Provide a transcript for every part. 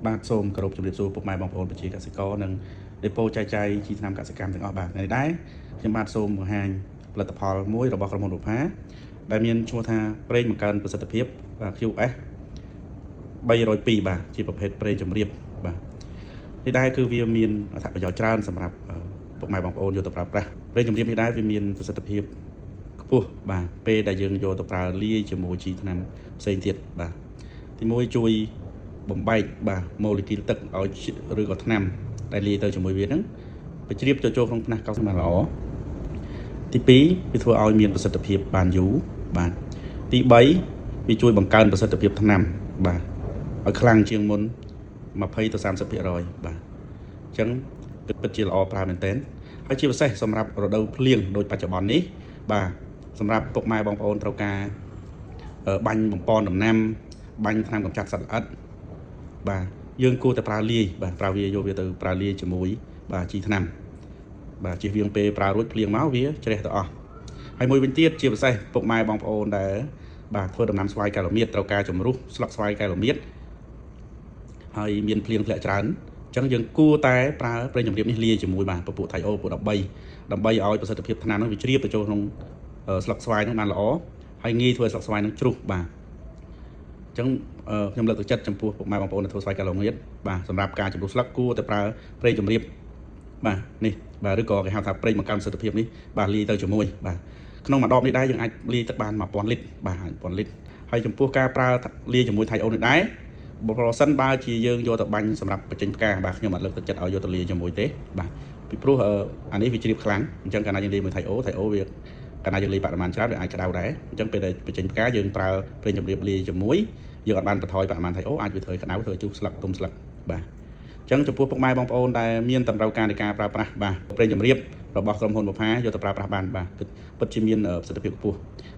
បាទសូមគោរពជំរាបសួរពុកម៉ែបងប្អូនប្រជាកសិករនិងដេប៉ូចែកចាយជីថ្នាំកសិកម្មទាំងអស់បាទថ្ងៃនេះដែរខ្ញុំបាទសូមបង្ហាញផលិតផលមួយរបស់ក្រុមហ៊ុនរូផាដែលមានឈ្មោះថាប្រេងបង្កើនប្រសិទ្ធភាពបាទ QS 302បាទជាប្រភេទប្រេងជំរាបបាទនេះដែរគឺវាមានអត្ថប្រយោជន៍ច្រើនសម្រាប់ពុកម៉ែបងប្អូនយកទៅប្រើប្រាស់ប្រេងជំរាបនេះដែរវាមានប្រសិទ្ធភាពខ្ពស់បាទពេលដែលយើងយកទៅប្រើលាយជាមួយជីថ្នាំផ្សេងទៀតបាទទី1ជួយបំបែកបាទម៉ូលេគុលទឹកឲ្យឬក៏ថ្នាំដែលលាយទៅជាមួយវាហ្នឹងបញ្ជ្រាបចូលក្នុងថ្នាំកោសិកម្មល្អទី2វាធ្វើឲ្យមានប្រសិទ្ធភាពបានយូរបាទទី3វាជួយបង្កើនប្រសិទ្ធភាពថ្នាំបាទឲ្យខ្លាំងជាងមុន20ទៅ30%បាទអញ្ចឹងពិតជាល្អប្រើមែនទែនហើយជាពិសេសសម្រាប់រដូវភ្លៀងដូចបច្ចុប្បន្ននេះបាទសម្រាប់ពុកម៉ែបងប្អូនត្រូវការបាញ់បំពន់ដំណាំបាញ់ថ្នាំកម្ចាត់សត្វល្អិតបាទយើងគួរតែប្រើលាយបាទប្រើវាយកវាទៅប្រើលាយជាមួយបាទជីថ្នាំបាទជៀសវាងពេលប្រើរួចភ្លៀងមកវាជ្រះទៅអស់ហើយមួយវិញទៀតជាពិសេសពុកម៉ែបងប្អូនដែលបាទធ្វើដំណាំស្វាយកែលមៀតត្រូវការជំរុះស្លឹកស្វាយកែលមៀតហើយមានភ្លៀងធ្លាក់ច្រើនអញ្ចឹងយើងគួរតែប្រើប្រេងជំរាបនេះលាយជាមួយបាទពពួកថៃអូពពួក13ដើម្បីឲ្យប្រសិទ្ធភាពថ្នាំនោះវាជ្រាបទៅចូលក្នុងស្លឹកស្វាយនោះបានល្អហើយងាយធ្វើឲ្យស្លឹកស្វាយនោះជ្រុះបាទអញ្ចឹងខ្ញុំលើកទឹកចិត្តចំពោះពុកម៉ែបងប្អូនដែលធ្វើស្វាយកែលមៀតបាទសម្រាប់ការជំរុះស្លឹកគួរតែប្រើប្រេងជំរាបបាទនេះបាទឬក៏គេហៅថាប្រេងបង្កើនប្រសិទ្ធភាពនេះបាទលាយទៅជាមួយបាទក្នុងមួយដបនេះដែរយើងអាចលាយទឹកបាន1000លីត្របាទ1000លីត្រហើយចំពោះការប្រើលាយជាមួយថៃអូនេះដែរប្រសិនបើជាយើងយកទៅបាញ់សម្រាប់បញ្ចេញផ្កាបាទខ្ញុំអត់លើកទឹកចិត្តឲ្យយកទៅលាយជាមួយទេបាទពីព្រោះអានេះវាជ្រាបខ្លាំងអញ្ចឹងកាលណាយើងលាយមួយថៃអូវាកាលណាយើងលាយបរិមាណច្រើនវាអាចក្តៅដែរអញ្ចឹងពេលដែលបញ្ចេញផ្កាយើងប្រើប្រេងជំរាបលាយជាមួយយើងអត់បានបន្ថយបរិមាណថៃអូអាចវាធ្វើឲ្យក្តៅធ្វើឲ្យជុះស្លឹកទុំស្លឹកបាទអញ្ចឹងចំពោះពុកម៉ែបងប្អូនដែលមានតម្រូវការនៃការប្រើប្រាស់បាទប្រេងជំរាបរបស់ក្រុមហ៊ុនបុប្ផាយកទៅប្រើប្រាស់បានបាទពិតជាមានប្រសិទ្ធភាពខ្ពស់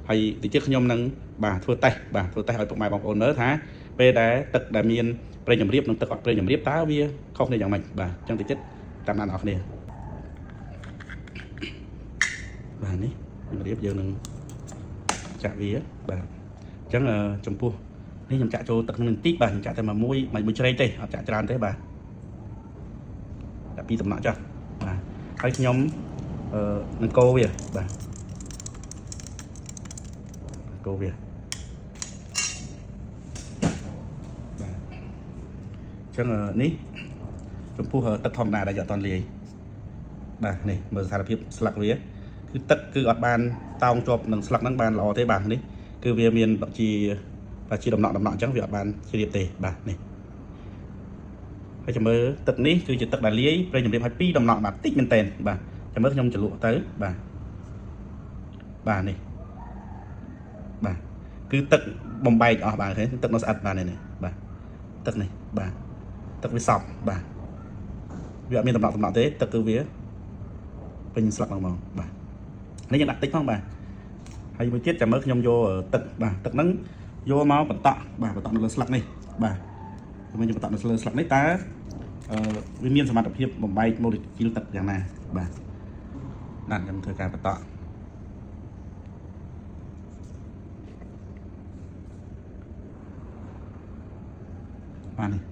ហើយទីទៀតខ្ញុំនឹងបាទធ្វើតេស្តឲ្យពុកម៉ែបងប្អូនមើលថាពេលដែលទឹកដែលមានប្រេងជំរាបនិងទឹកអត់ប្រេងជំរាបតើវាខុសគ្នាយ៉ាងម៉េចបាទអញ្ចឹងទីទៀតតាមដានអ្នកនរគ្នាបាទនេះជំរាបយើងនឹងចាក់វាបាទអញ្ចឹងចំពោះនេះខ្ញុំចាក់ចូលទឹកនឹងបន្តិចបាទខ្ញុំចាក់តែមួយជ្រែកទេអត់ចាក់ច្រើនទេបាទដាក់ពីតំណក់ចុះបាទហើយខ្ញុំនឹងកូរវាបាទកូរវាបាទអញ្ចឹងនេះចំពោះទឹកធម្មតាដែលយកអត់តលាយបាទនេះមើលស្ថានភាពស្លឹកវាគឺទឹកគឺអត់បានតោងជាប់នឹងស្លឹកហ្នឹងបានល្អទេបាទនេះគឺវាមានជាដំណក់អញ្ចឹងវាអត់បានជ្រាបទេបាទនេះហើយចាំមើលទឹកនេះគឺជាទឹកដែលលាយប្រេងជំរាបឲ្យ2ដំណក់បាទតិចមែនតើបាទចាំមើលខ្ញុំចលក់ទៅបាទនេះបាទគឺទឹកបំបែកអស់បាទឃើញទឹកnóស្អិតបាទនេះបាទទឹកនេះបាទទឹកវាសប់បាទវាអត់មានដំណក់ទេទឹកគឺវាពេញស្លឹកហ្នឹងហ្មងបាទនេះយើងដាក់តិចផងបាទហើយមួយទៀតចាំមើលខ្ញុំយកទឹកបាទទឹកហ្នឹងយកមកបន្តក់បាទបន្តក់នៅលើស្លឹកនេះបាទខ្ញុំបន្តក់នៅលើស្លឹកនេះតើវាមានសមត្ថភាពបំបែកម៉ូលេគុលទឹកយ៉ាងណាបាទខ្ញុំធ្វើការបន្តក់បាទនេះ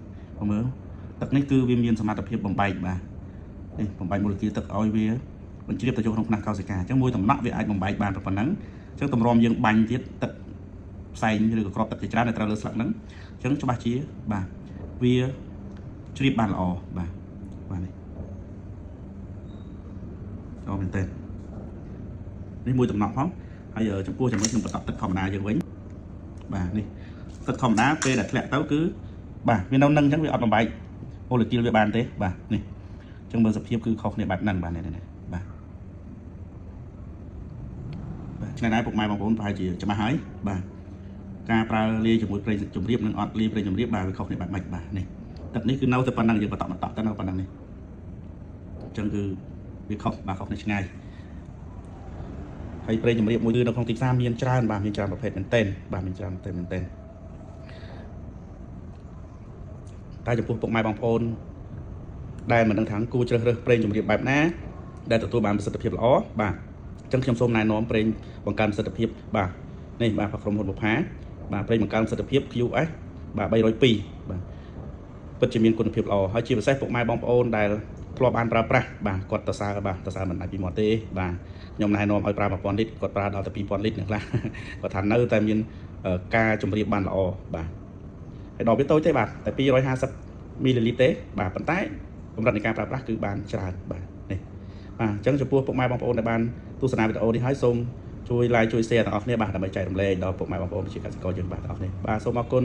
មើលទឹកនេះគឺវាមានសមត្ថភាពបំបែកបាទនេះបំបែកម៉ូលេគុលទឹកឲ្យវាបញ្ជ្រាបទៅចូលក្នុងថ្នាំកោសិកាអញ្ចឹងមួយដំណក់វាអាចបំបែកបានប៉ុណ្ណឹងអញ្ចឹងតម្រាំយើងបាញ់ទៀតទឹកផ្សែងឬក៏គ្រាប់ទឹកជាច្រើនដែលត្រូវលើស្លឹកហ្នឹងអញ្ចឹងច្បាស់ជាបាទវាជ្រាបបានល្អបាទនេះល្អមែនតើនេះមួយដំណក់ផងហើយចំពោះជាមួយខ្ញុំបន្តទឹកធម្មតាយើងវិញបាទនេះទឹកធម្មតាពេលដែលធ្លាក់ទៅគឺបាទវានៅនឹងអញ្ចឹងវាអត់បំបែកម៉ូលេគុលវាបានទេបាទនេះអញ្ចឹងមើលសភាពគឺខុសគ្នាបែបហ្នឹងបាទនេះបាទឆ្នៃណាពុកម៉ែបងប្អូនប្រហែលជាច្បាស់ហើយបាទការប្រើលាយជាមួយប្រេងជំរាបនិងអត់លាយប្រេងជំរាបបាទវាខុសគ្នាបែបម៉េចបាទនេះទឹកនេះគឺនៅតែប៉ុណ្ណឹងយើងបន្តទៅនៅប៉ុណ្ណឹងនេះអញ្ចឹងគឺវាខុសគ្នាឆ្ងាយហើយប្រេងជំរាបមួយគឺនៅក្នុងទីផ្សារមានច្រើនបាទមានច្រើនប្រភេទមែនទែនបាទមានច្រើនមែនទែនតែចំពោះពុកម៉ែបងប្អូនដែលមិនដឹងថាគួរជ្រើសរើសប្រេងជំរាបបែបណាដែលទទួលបានប្រសិទ្ធភាពល្អបាទអញ្ចឹងខ្ញុំសូមណែនាំប្រេងបង្កើនប្រសិទ្ធភាពបាទនេះបាទក្រុមហ៊ុនបុប្ផាបាទប្រេងបង្កើនប្រសិទ្ធភាព QS បាទ302បាទ ពិតជាមានគុណភាពល្អហើយជាពិសេសពុកម៉ែបងប្អូនដែលធ្លាប់បានប្រើប្រាស់បាទគាត់តសើមិនដាច់ពីមាត់ទេបាទខ្ញុំណែនាំឲ្យប្រើ1000លីត្រគាត់ប្រើដល់តែ2000លីត្រនឹងខ្លះគាត់ថានៅតែមានការជម្រាបបានល្អបាទហើយដល់វាតូចទេបាទតែ250មីលីលីត្រទេបាទប៉ុន្តែកម្រិតនៃការប្រើប្រាស់គឺបានច្រើនបាទនេះបាទអញ្ចឹងចំពោះពុកម៉ែបងប្អូនដែលបានទស្សនាវីដេអូនេះហើយសូមជួយ like ជួយ share ទាំងអស់គ្នាបាទដើម្បីចែករំលែកដល់ពុកម៉ែបងប្អូនជាកសិករយើងបាទទាំងអស់គ្នាបាទសូមអរគុណ